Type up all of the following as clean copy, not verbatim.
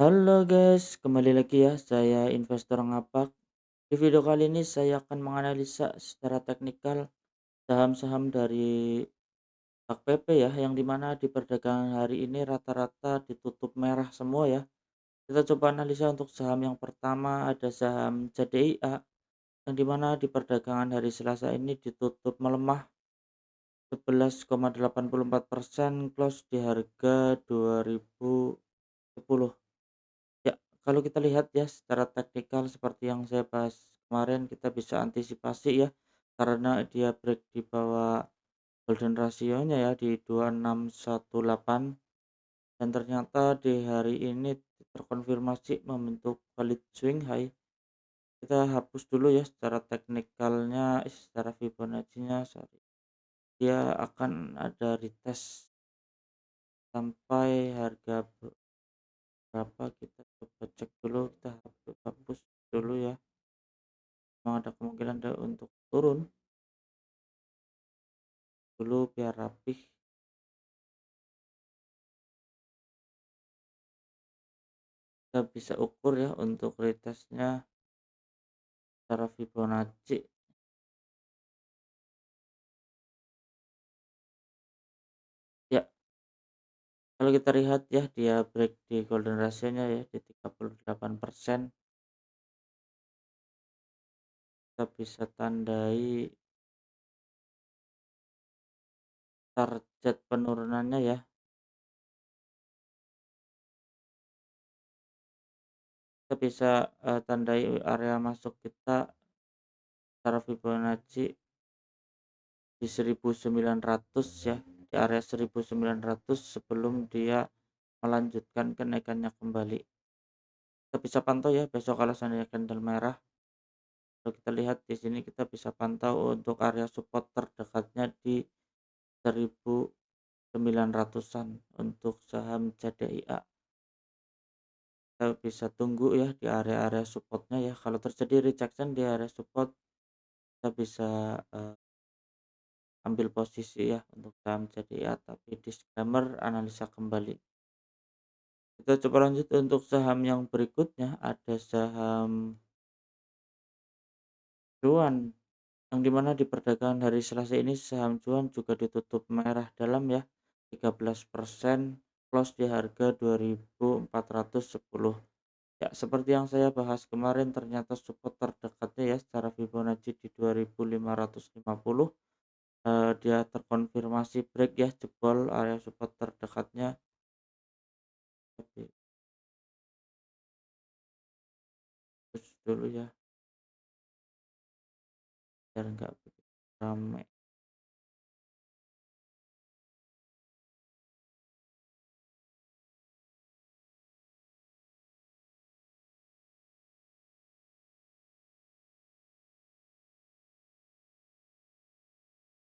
Halo guys, kembali lagi ya, saya investor ngapak. Di video kali ini saya akan menganalisa secara teknikal saham-saham dari HPP ya, yang dimana di perdagangan hari ini rata-rata ditutup merah semua ya. Kita coba analisa untuk saham yang pertama ada saham JDIA, yang dimana di perdagangan hari Selasa ini ditutup melemah 11,84%, close di harga 2010. Ya, kalau kita lihat ya secara teknikal seperti yang saya bahas kemarin, kita bisa antisipasi ya karena dia break di bawah golden rasionya ya di 2618, dan ternyata di hari ini terkonfirmasi membentuk valid swing high. Kita hapus dulu ya secara teknikalnya, secara Fibonacci-nya sorry. Dia akan ada retest sampai harga berapa, kita coba cek dulu, kita hapus dulu ya. Memang ada kemungkinan untuk turun dulu biar rapih. Kita bisa ukur ya untuk retestnya secara Fibonacci. Ya, kalau kita lihat ya dia break di golden ratio-nya ya di 38%. Kita bisa tandai target penurunannya ya. Kita bisa tandai area masuk kita secara Fibonacci di 1900 ya, di area 1900 sebelum dia melanjutkan kenaikannya kembali. Kita bisa pantau ya besok kalau seandainya candle merah. Kalau kita lihat di sini kita bisa pantau untuk area support terdekatnya di 1900-an untuk saham JDIA. Kita bisa tunggu ya di area-area supportnya ya. Kalau terjadi rejection di area support, kita bisa ambil posisi ya untuk saham JDIA, tapi disclaimer analisa kembali. Kita coba lanjut untuk saham yang berikutnya, ada saham cuan, yang dimana di perdagangan hari Selasa ini saham cuan juga ditutup merah dalam ya, 13%, close di harga 2410. Ya, seperti yang saya bahas kemarin, ternyata support terdekatnya ya secara Fibonacci di 2550. Dia terkonfirmasi break ya, jebol area support terdekatnya. Tapi terus dulu ya biar nggak begitu ramai.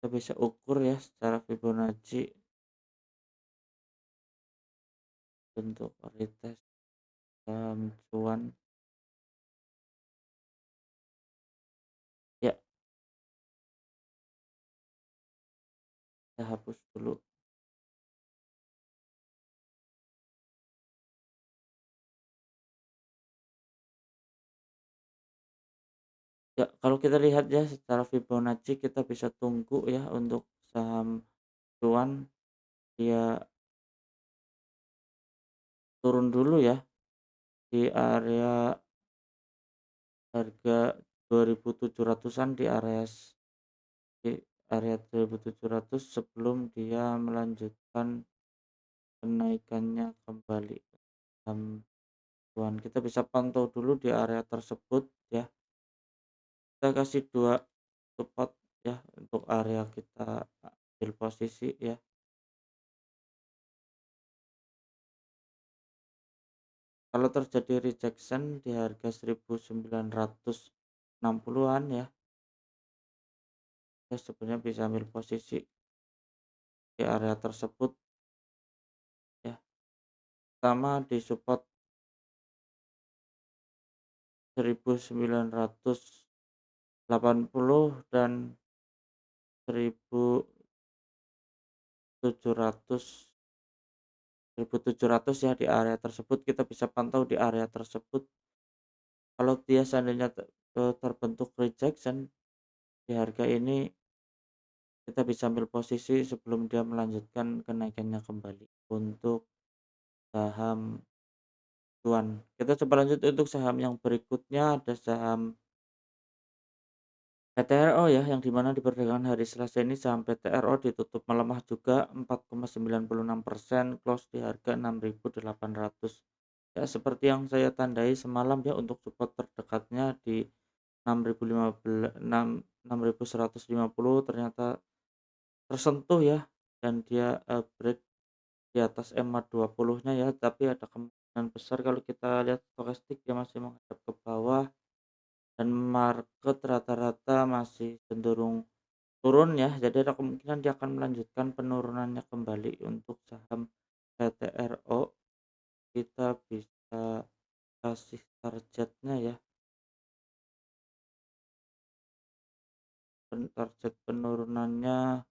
Kita bisa ukur ya secara Fibonacci untuk retest saham cuan. Ya, kita hapus dulu. Ya, kalau kita lihat ya secara Fibonacci, kita bisa tunggu ya untuk saham cuan dia turun dulu ya di area harga 2700-an, di area 2700 sebelum dia melanjutkan kenaikannya kembali. Saham cuan kita bisa pantau dulu di area tersebut ya. Kita kasih dua support ya untuk area kita ambil posisi ya. Kalau terjadi rejection di harga 1960-an ya, ya sebenarnya bisa ambil posisi di area tersebut ya. Pertama di support 1980 dan 1700 1.700 ya di area tersebut, kita bisa pantau di area tersebut. Kalau dia seandainya terbentuk rejection di harga ini, kita bisa ambil posisi sebelum dia melanjutkan kenaikannya kembali untuk saham cuan. Kita coba lanjut untuk saham yang berikutnya, ada saham PTRO ya, yang di mana di perdagangan hari Selasa ini saham PTRO ditutup melemah juga 4,96%, close di harga 6.800. Ya, seperti yang saya tandai semalam ya, untuk support terdekatnya di 6.015 6.150 ternyata tersentuh ya, dan dia break di atas EMA 20-nya ya, tapi ada kemungkinan besar kalau kita lihat stokastik dia masih menghadap ke bawah, dan market rata-rata masih cenderung turun ya, jadi ada kemungkinan dia akan melanjutkan penurunannya kembali untuk saham PTRO. Kita bisa kasih targetnya ya, target penurunannya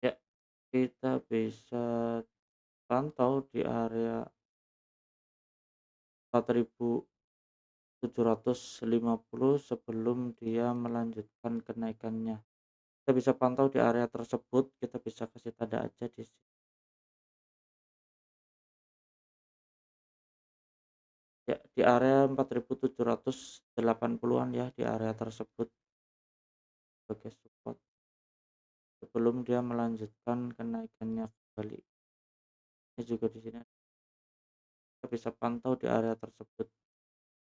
ya, kita bisa pantau di area 4.750 sebelum dia melanjutkan kenaikannya. Kita bisa pantau di area tersebut, kita bisa kasih tanda aja di sini. Ya, di area 4.780-an ya, di area tersebut sebagai support sebelum dia melanjutkan kenaikannya kembali. Ini juga di sini kita bisa pantau di area tersebut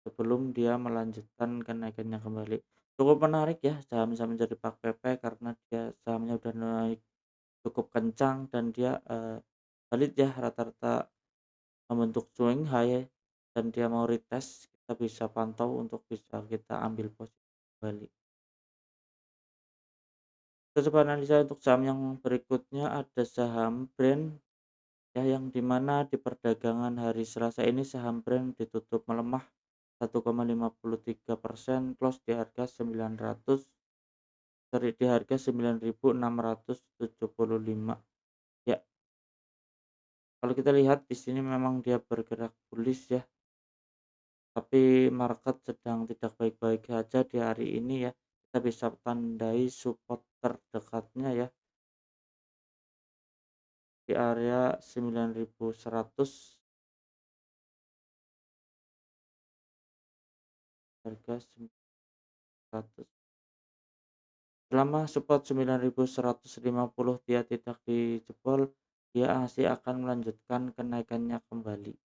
sebelum dia melanjutkan kenaikannya kembali. Cukup menarik ya saham-saham dari Pak PP, karena dia sahamnya udah naik cukup kencang, dan dia valid ya, rata-rata membentuk swing high, dan dia mau retest, kita bisa pantau untuk bisa kita ambil posisi kembali. Kita coba analisa untuk saham yang berikutnya, ada saham brand ya, yang dimana di perdagangan hari Selasa ini saham brand ditutup melemah 1,53%, close di harga 900, sorry, di harga 9.675. Ya, kalau kita lihat di sini memang dia bergerak bullish ya, tapi market sedang tidak baik-baik saja di hari ini ya. Kita bisa tandai support terdekatnya ya di area 9.100, harga 900. Selama support 9.150 dia tidak dijebol, dia masih akan melanjutkan kenaikannya kembali.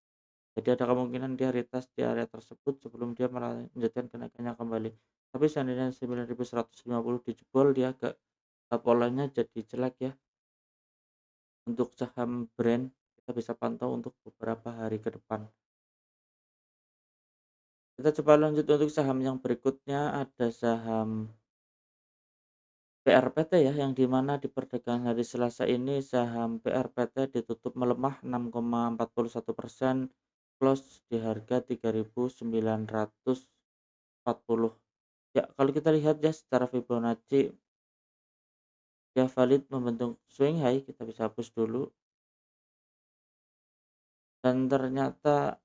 Jadi ada kemungkinan dia retest di area tersebut sebelum dia melanjutkan kenaikannya kembali. Tapi seandainya 9.150 dijebol, dia agak polanya jadi jelek ya. Untuk saham brand kita bisa pantau untuk beberapa hari ke depan. Kita coba lanjut untuk saham yang berikutnya, ada saham PRPT ya, yang dimana di perdagangan hari Selasa ini saham PRPT ditutup melemah 6,41%, close di harga 3.940. Ya, kalau kita lihat ya secara Fibonacci, dia valid membentuk swing high, kita bisa hapus dulu, dan ternyata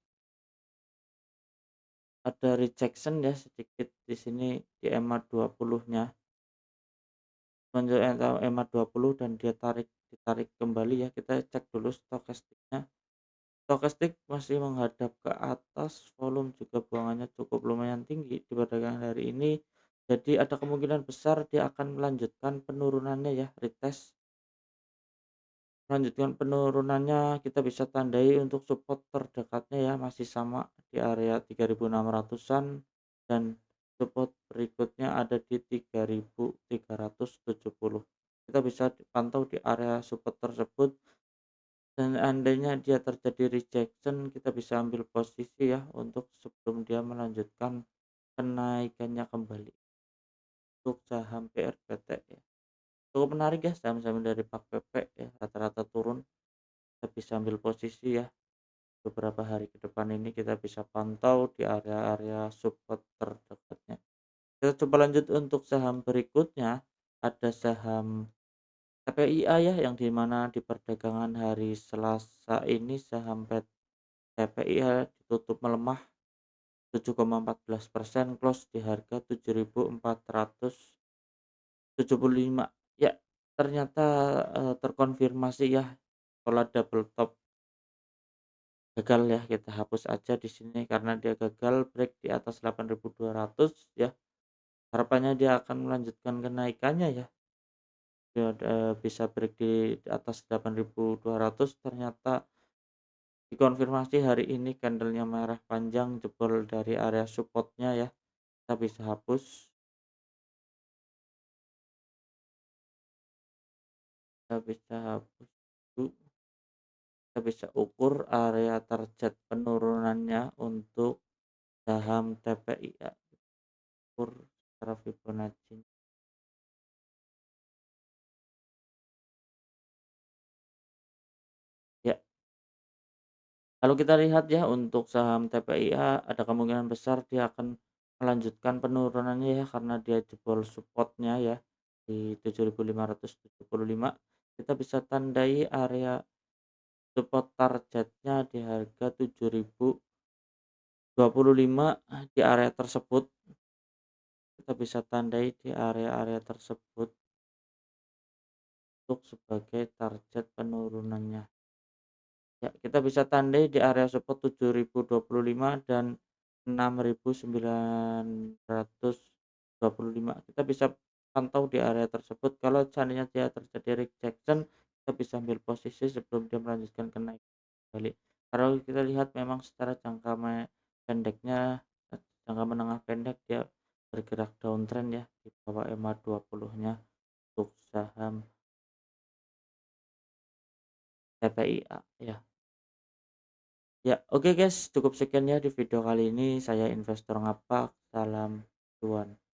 ada rejection ya sedikit di sini di EMA 20-nya. Menunjukkan EMA 20 dan dia ditarik kembali ya, kita cek dulu stokastiknya. Stokastik masih menghadap ke atas, volume juga buangannya cukup lumayan tinggi di perdagangan hari ini. Jadi ada kemungkinan besar dia akan melanjutkan penurunannya ya, retest. Melanjutkan penurunannya, kita bisa tandai untuk support terdekatnya ya, masih sama di area 3.600-an, dan support berikutnya ada di 3.370. Kita bisa pantau di area support tersebut, dan andainya dia terjadi rejection, kita bisa ambil posisi ya untuk sebelum dia melanjutkan kenaikannya kembali untuk saham PRPT ya. Cukup menarik ya saham-saham dari Pak PP ya, rata-rata turun. Kita bisa ambil posisi ya, beberapa hari ke depan ini kita bisa pantau di area-area support terdekatnya. Kita coba lanjut untuk saham berikutnya, ada saham TPIA ya, yang di mana di perdagangan hari Selasa ini saham TPIA ditutup melemah 7,14%, close di harga 7.475. Ya, ternyata, terkonfirmasi ya, pola double top gagal ya, kita hapus aja di sini karena dia gagal break di atas 8.200 ya. Harapannya dia akan melanjutkan kenaikannya ya, dia bisa break di atas 8.200, ternyata dikonfirmasi hari ini candlenya merah panjang jebol dari area supportnya ya, kita bisa hapus, kita bisa hapus dulu, kita bisa ukur area target penurunannya untuk saham TPIA, ukur secara Fibonacci. Ya, kalau kita lihat ya untuk saham TPIA ada kemungkinan besar dia akan melanjutkan penurunannya ya, karena dia jebol supportnya ya di 7.575. Kita bisa tandai area support targetnya di harga 7.025, di area tersebut kita bisa tandai di area-area tersebut untuk sebagai target penurunannya. Ya, kita bisa tandai di area support 7.025 dan 6.925. Kita bisa pantau di area tersebut. Kalau seandainya dia terjadi rejection, kita bisa ambil posisi sebelum dia melanjutkan kenaikan kembali. Kalau kita lihat memang secara pendeknya, jangka menengah pendek dia bergerak downtrend ya di bawah EMA 20-nya untuk saham TPIA ya. Ya, oke guys, cukup sekian ya di video kali ini. Saya investor ngapak, salam cuan.